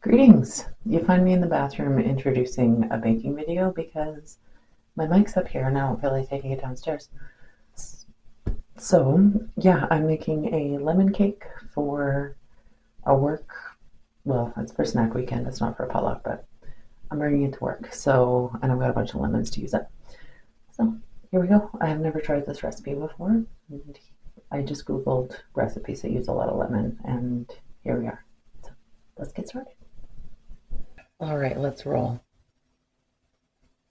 Greetings! You find me in the bathroom introducing a baking video because my mic's up here and I don't feel like taking it downstairs. So, yeah, I'm making a lemon cake for a work, well, it's for snack weekend, it's not for a potluck, but I'm bringing it to work. So, and I've got a bunch of lemons to use up. So, here we go. I have never tried this recipe before. And I just Googled recipes that use a lot of lemon, and here we are. So, let's get started. All right, let's roll.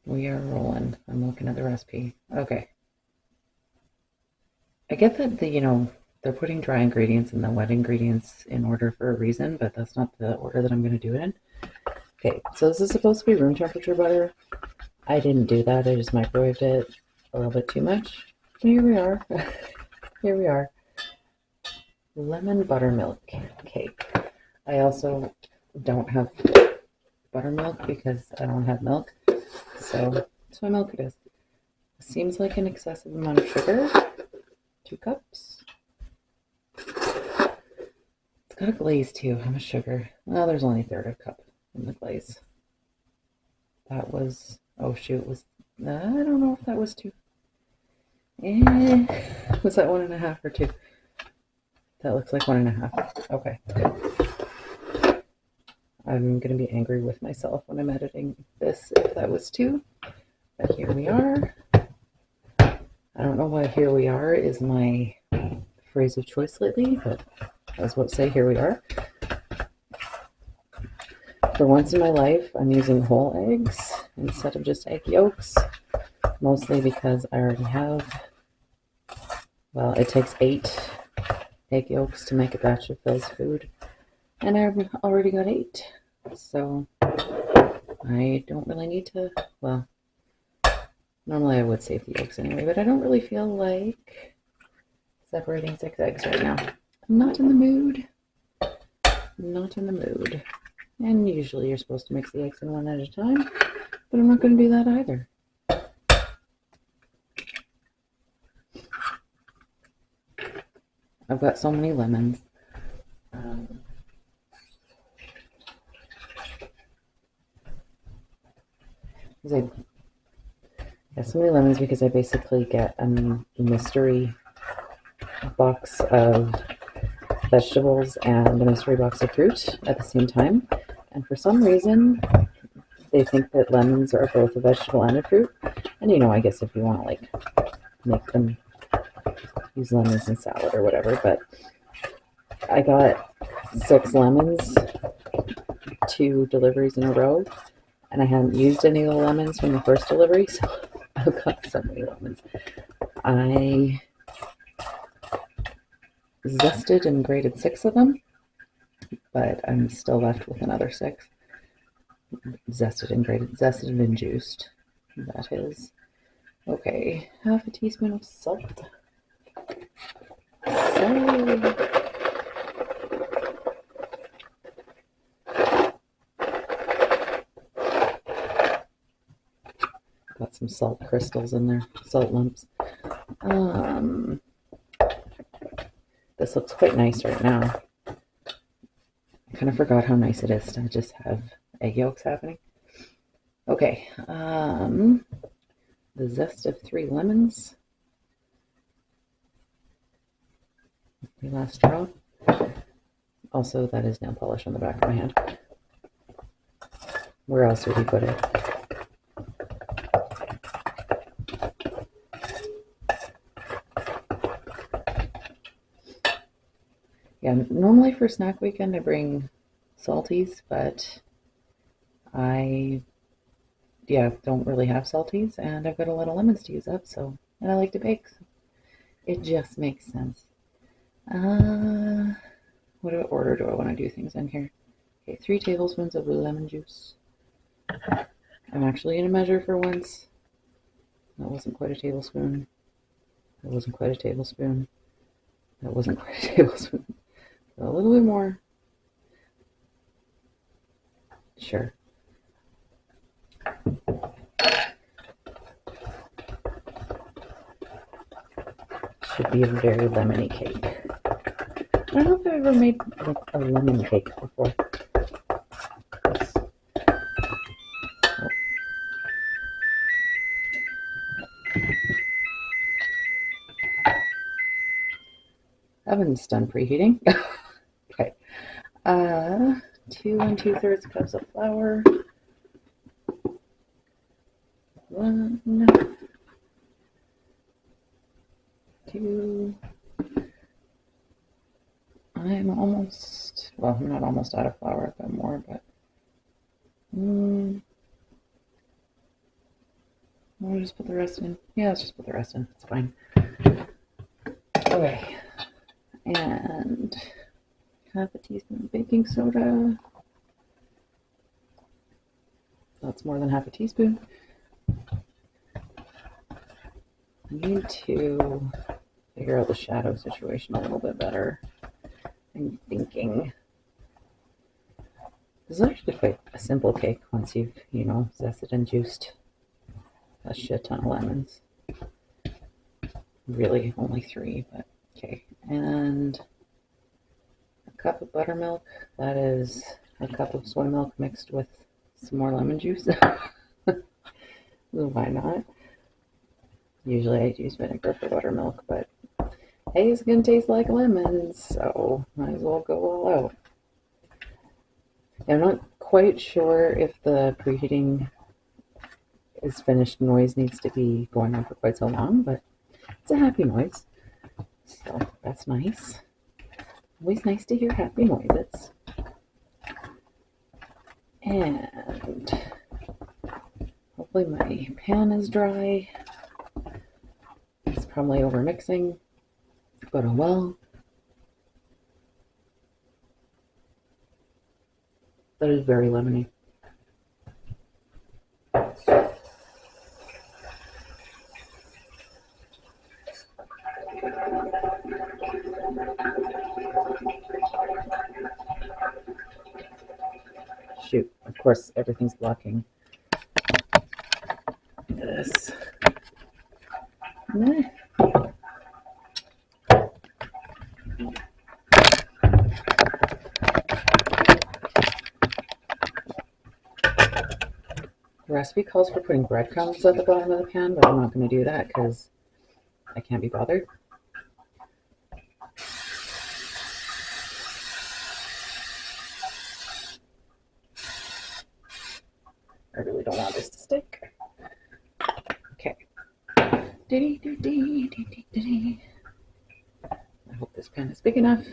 We are rolling. I'm looking at the recipe. Okay. I get that they're putting dry ingredients and the wet ingredients in order for a reason, but that's not the order that I'm going to do it in. Okay, so this is supposed to be room temperature butter. I didn't do that. I just microwaved it a little bit too much. Here we are. Here we are. Lemon buttermilk cake. I also don't have buttermilk because I don't have milk. So soy milk it is. Seems like an excessive amount of sugar. 2 cups. It's got a glaze too. How much sugar? Well, there's only a third of a cup in the glaze. That was, oh shoot, I don't know if that was 2. Was that 1.5 or 2? That looks like 1.5. Okay, good. I'm going to be angry with myself when I'm editing this if that was 2. But here we are. I don't know why here we are is my phrase of choice lately, but I was about to say here we are. For once in my life, I'm using whole eggs instead of just egg yolks, mostly because I already have, well, it takes 8 egg yolks to make a batch of Phil's food, and I've already got 8, so I don't really need to, well, normally I would save the yolks anyway, but I don't really feel like separating 6 eggs right now. I'm not in the mood. Not in the mood. And usually you're supposed to mix the eggs in one at a time, but I'm not going to do that either. I've got so many lemons. I have so many lemons because I basically get a mystery box of vegetables and a mystery box of fruit at the same time. And for some reason, they think that lemons are both a vegetable and a fruit. And I guess if you want to like make them use lemons in salad or whatever, but I got 6 lemons, 2 deliveries in a row, and I hadn't used any of the lemons from the first delivery, so I've got so many lemons. I zested and grated 6 of them, but I'm still left with another 6. Zested and grated, zested and juiced, that is. Okay, half a teaspoon of salt. Got some salt crystals in there, salt lumps. This looks quite nice right now. I kind of forgot how nice it is to just have egg yolks happening. Okay, the zest of 3 lemons. The last drop. Also, that is nail polish on the back of my hand. Where else would you put it? Yeah, normally for snack weekend I bring salties, but I don't really have salties, and I've got a lot of lemons to use up, and I like to bake, so it just makes sense. What order do I want to do things in here? Okay, 3 tablespoons of lemon juice. I'm actually going to measure for once. That wasn't quite a tablespoon. That wasn't quite a tablespoon. That wasn't quite a tablespoon. A little bit more. Sure. Should be a very lemony cake. I don't know if I've ever made a lemon cake before. Oven's done preheating. Okay. 2 2/3 cups of flour. 1, 2. I'm almost, well, I'm not almost out of flour. I've got more, but I'll just put the rest in. Yeah, let's just put the rest in. It's fine. Okay. And half a teaspoon of baking soda. That's more than half a teaspoon. I need to figure out the shadow situation a little bit better. I'm thinking this is actually quite a simple cake once you've, zested and juiced a shit ton of lemons. Really only 3, but okay. And a cup of buttermilk. That is a cup of soy milk mixed with some more lemon juice. Why not? Usually I use vinegar for buttermilk, but hey, it's gonna taste like lemons, so might as well go all out. I'm not quite sure if the preheating is finished noise needs to be going on for quite so long, but it's a happy noise, so that's nice. Always nice to hear happy noises. And hopefully my pan is dry. It's probably over mixing, but oh well. That is very lemony. Shoot, of course everything's blocking this. Nah. The recipe calls for putting breadcrumbs at the bottom of the pan, but I'm not going to do that because I can't be bothered. I really don't want this to stick. Okay. I hope this pan is big enough.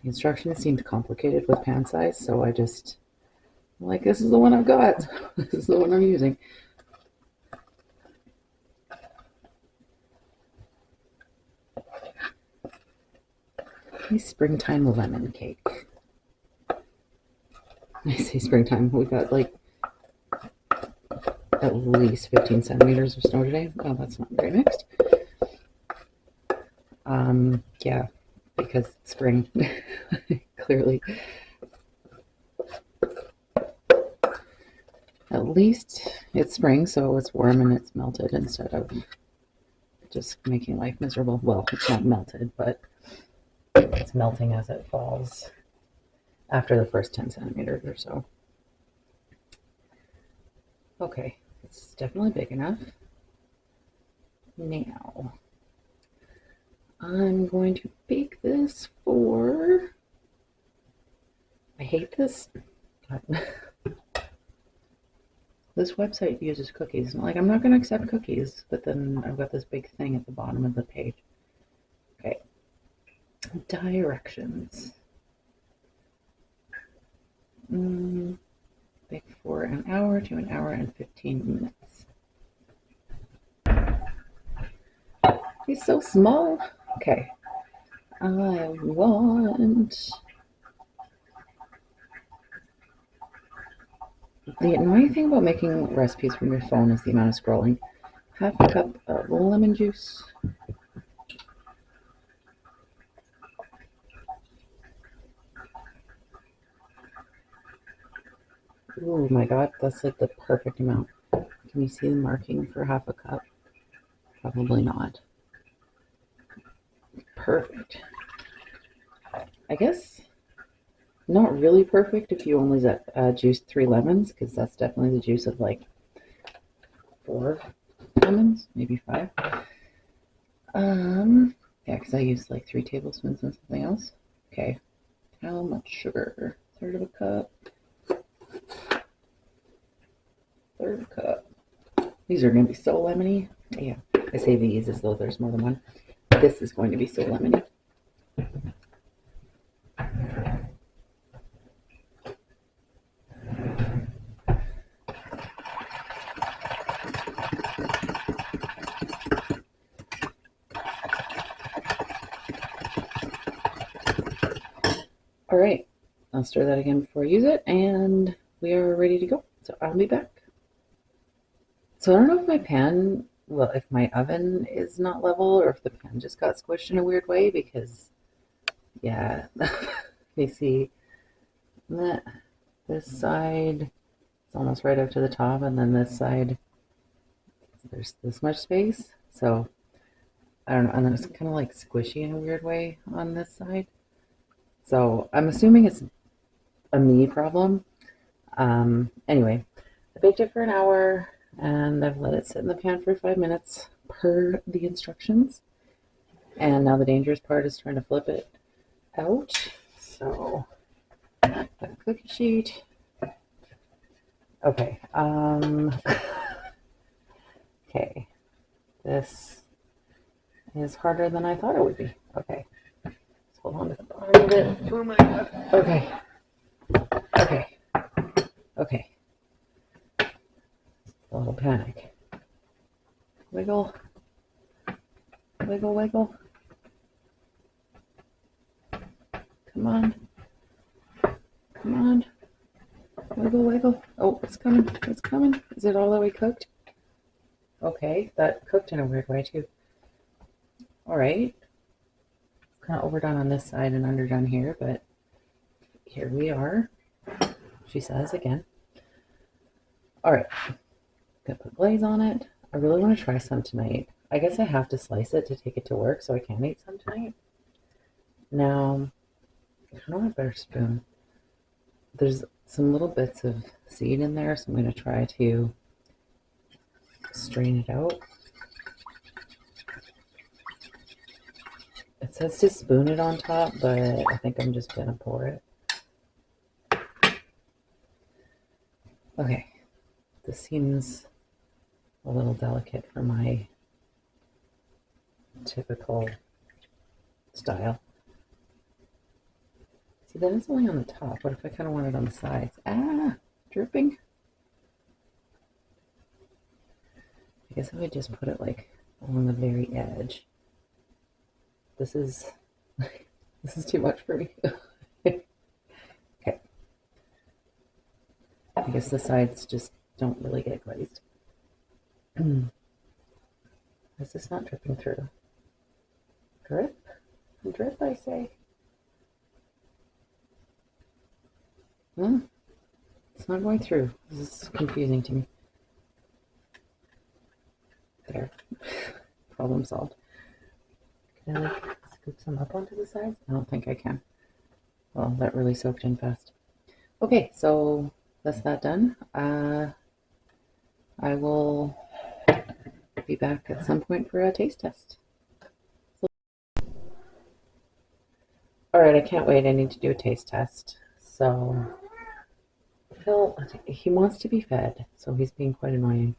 The instructions seemed complicated with pan size, so I just, this is the one I've got. This is the one I'm using. A springtime lemon cake. I say springtime, we got at least 15 centimeters of snow today. Oh, that's not very mixed. Yeah, because it's spring, clearly. At least it's spring, so it's warm and it's melted instead of just making life miserable. Well, it's not melted, but it's melting as it falls after the first 10 centimeters or so. Okay, it's definitely big enough. Now, I'm going to bake this for, I hate this. This website uses cookies. I'm not going to accept cookies, but then I've got this big thing at the bottom of the page. Okay. Directions. Bake for an hour to an hour and 15 minutes. He's so small. Okay. I want... The annoying thing about making recipes from your phone is the amount of scrolling. Half a cup of lemon juice. Oh my god, that's the perfect amount. Can you see the marking for half a cup? Probably not. Perfect. I guess not really perfect if you only juiced 3 lemons, because that's definitely the juice of 4 lemons, maybe 5. Yeah, because I used like 3 tablespoons and something else. Okay, how much sugar? Third of a cup. Third cup. These are going to be so lemony. Yeah, I say these as though there's more than one. This is going to be so lemony. All right, I'll stir that again before I use it, and we are ready to go. So I'll be back. So I don't know if my pan, well, if my oven is not level or if the pan just got squished in a weird way because, yeah, you see that this side is almost right up to the top, and then this side, there's this much space. So I don't know, and then it's kind of like squishy in a weird way on this side. So I'm assuming it's a me problem. Anyway, I baked it for an hour and I've let it sit in the pan for 5 minutes per the instructions. And now the dangerous part is trying to flip it out. So, got a cookie sheet. Okay. Okay. This is harder than I thought it would be. Okay. Let's hold on to the bottom of it. Oh my god. Okay. Okay. Okay. A little panic. Wiggle. Wiggle, wiggle. Come on. Come on. Wiggle, wiggle. Oh, it's coming. It's coming. Is it all the way cooked? Okay, that cooked in a weird way too. All right. Kind of overdone on this side and underdone here, but here we are. She says again. All right. Gonna put glaze on it. I really want to try some tonight. I guess I have to slice it to take it to work so I can eat some tonight. Now, I don't have a better spoon. There's some little bits of seed in there, so I'm going to try to strain it out. It says to spoon it on top, but I think I'm just going to pour it. Okay, this seems a little delicate for my typical style. See, then it's only on the top. What if I kind of want it on the sides? Ah, dripping. I guess I would just put it like along the very edge. This is this is too much for me. Okay. I guess the sides just don't really get glazed. Is this not dripping through? Drip? Drip, I say. It's not going through. This is confusing to me. There. Problem solved. Can I like scoop some up onto the sides? I don't think I can. Well, that really soaked in fast. Okay, so that's that done. I will be back at some point for a taste test. Alright, I can't wait. I need to do a taste test. So, Phil, he wants to be fed, so he's being quite annoying.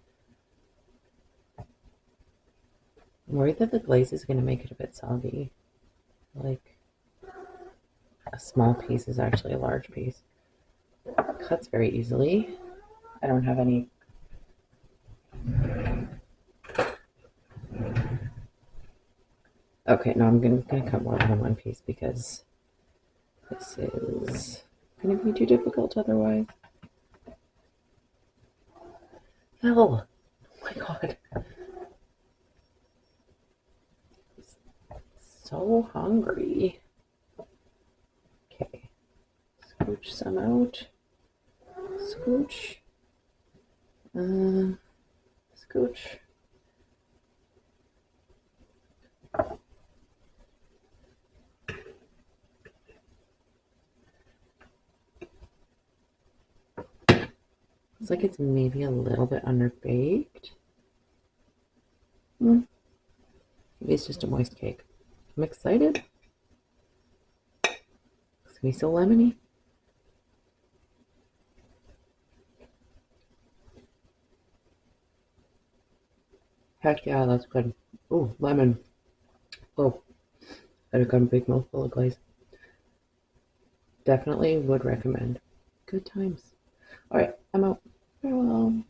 I'm worried that the glaze is going to make it a bit soggy. Like, a small piece is actually a large piece. It cuts very easily. I don't have any... Okay, no, I'm going to cut more than one piece because this is going to be too difficult otherwise. Phil! Oh my god. So hungry. Okay. Scooch some out. Scooch. Scooch. Looks like it's maybe a little bit underbaked. Maybe it's just a moist cake. I'm excited. It's gonna be so lemony. Heck yeah, that's good. Ooh, lemon. Oh, I got a big mouthful of glaze. Definitely would recommend. Good times. All right, I'm out. Farewell.